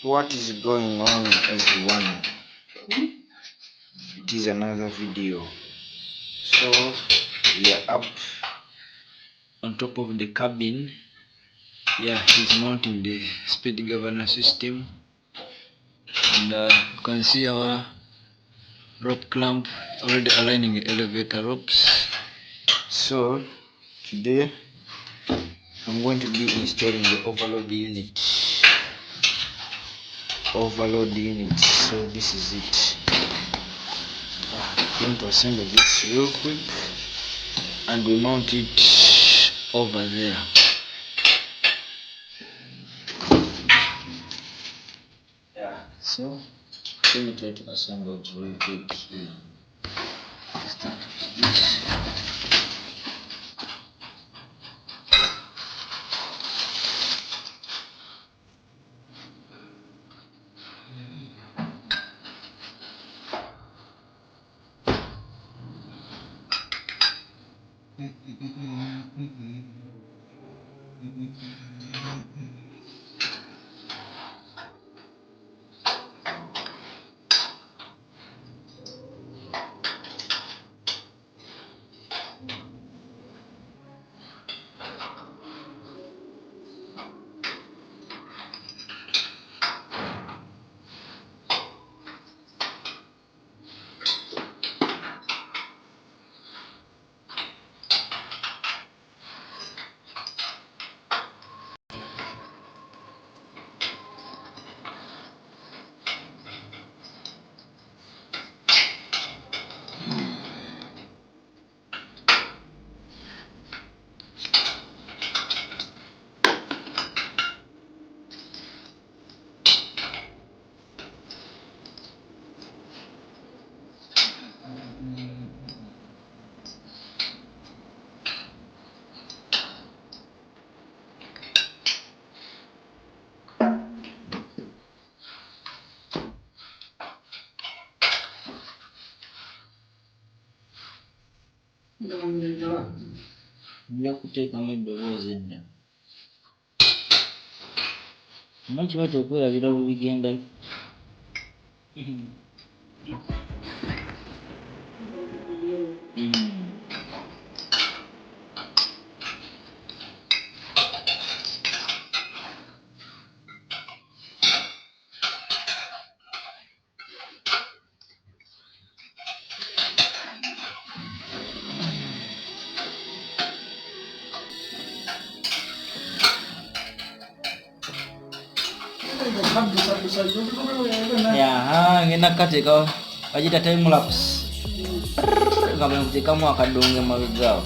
What is going on, everyone? It is another video. So we are up on top of the cabin. Yeah, he's mounting the speed governor system, and you can see our rope clamp already aligning the elevator ropes. So today I'm going to be installing the overload unit. So this is it. I'm going to assemble this real quick and we mount it over there. Yeah, so let me try to assemble it real quick here. Start with this. Kuteka mwendowooza edda manyi bati okwerabira bwe bigenda. Ngenda kukateeka bagita time lapse nga bwe nkuteekamu akadonge mabegaawo.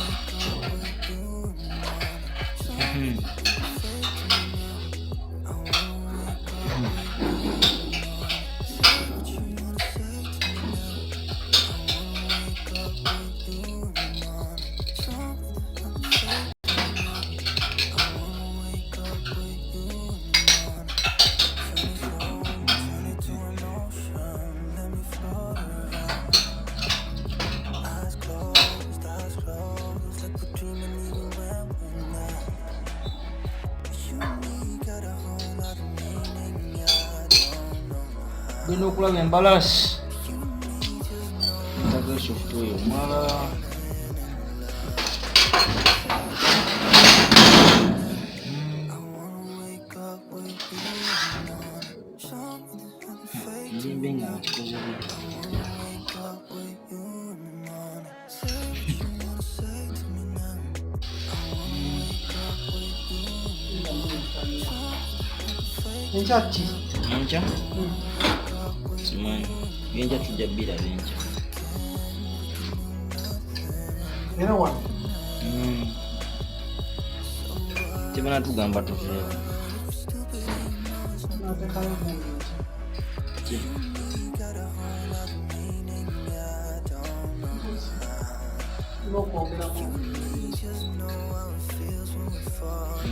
Genda okulaba embalasi ntaga software omala nzimbe nga nakikoze enkya simanyi byenja tujja bbira byenkya era wano tebana tugamba tuveewo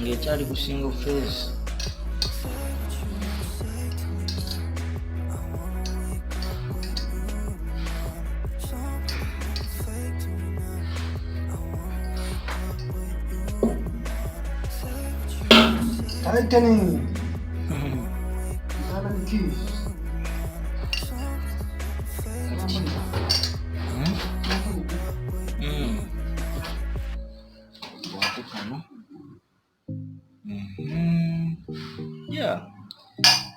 ng'ekyali ku single face. Tightening. Yeah,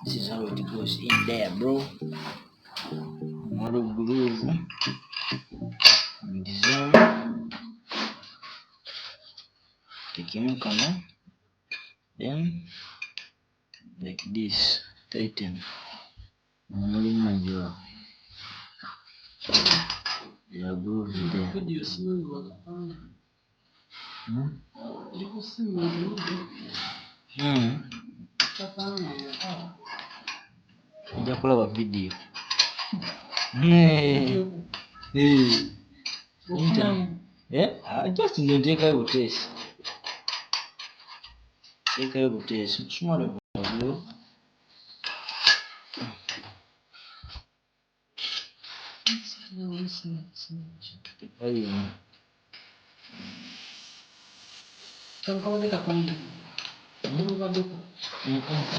this is how it goes in there, bro. What a groove. Design. Taking a color. Then, like this. Tighten. Your groove there. Ujja kulaba video. Just nteekayo buteesi. Teekayo buteesi. Kusumala bwabyo.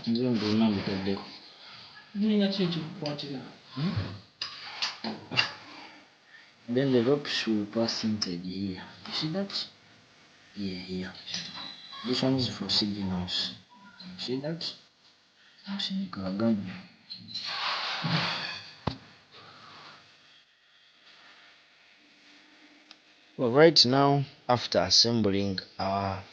Nze mbona mbitaddeko. Then the ropes will pass inside here. You see that? Yeah, here. This one is for signals. See that? Well, right now, after assembling our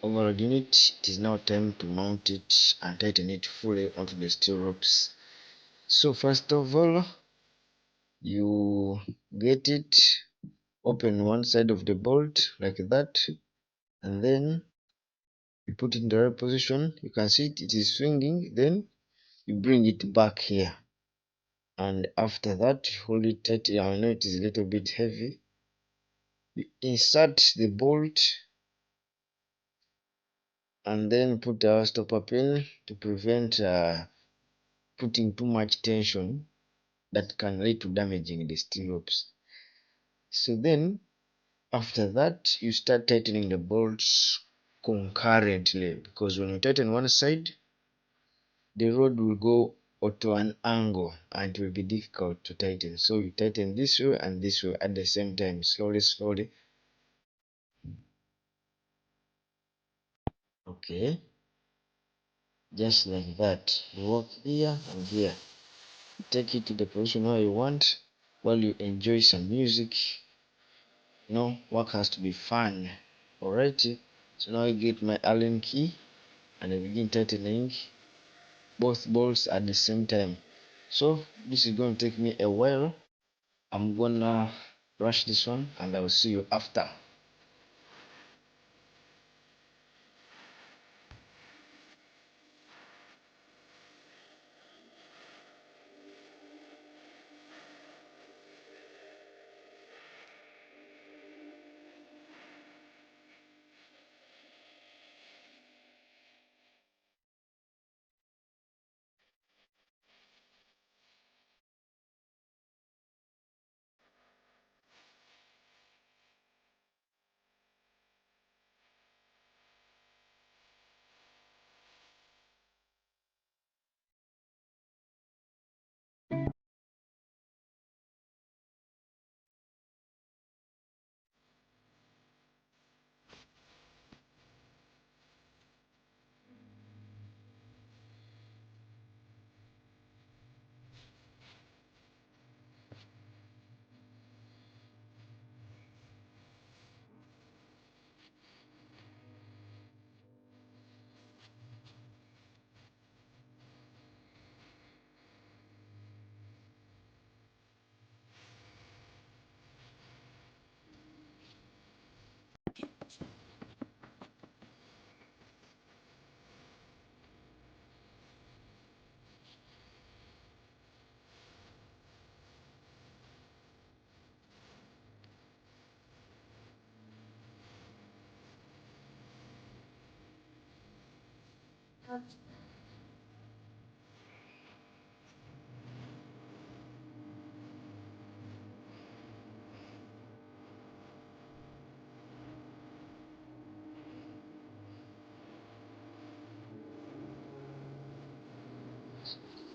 overall unit, it is now time to mount it and tighten it fully onto the steel ropes. So first of all, you get it, open one side of the bolt like that, and then you put it in the right position. You can see it is swinging. Then you bring it back here, and after that you hold it tight. I know it is a little bit heavy. You insert the bolt and then put our stopper pin to prevent putting too much tension that can lead to damaging the steel ropes. So then after that you start tightening the bolts concurrently, because when you tighten one side, the rod will go to an angle and it will be difficult to tighten. So you tighten this way and this way at the same time, slowly. Okay, just like that. You walk here and here. Take it to the position where you want while you enjoy some music. Work has to be fun. Alright, so now I get my Allen key and I begin tightening both bolts at the same time. So this is going to take me a while. I'm gonna rush this one and I will see you after.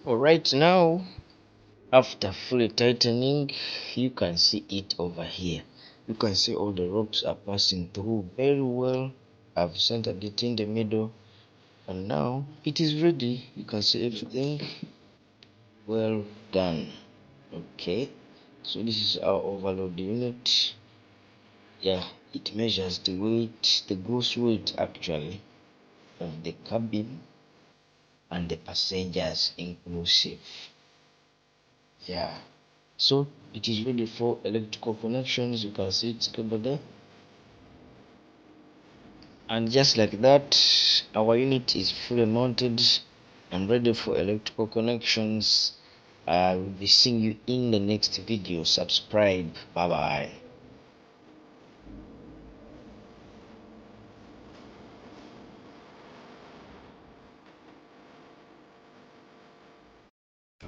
Alright, now after fully tightening, you can see it over here. You can see all the ropes are passing through very well. I've centered it in the middle, and now it is ready. You can see everything well done. Okay, so this is our overload unit. Yeah, it measures the weight, the gross weight actually, of the cabin and the passengers inclusive. Yeah, so it is ready for electrical connections. You can see it's cable there, and just like that, our unit is fully mounted and ready for electrical connections. I will be seeing you in the next video. Subscribe. Bye bye.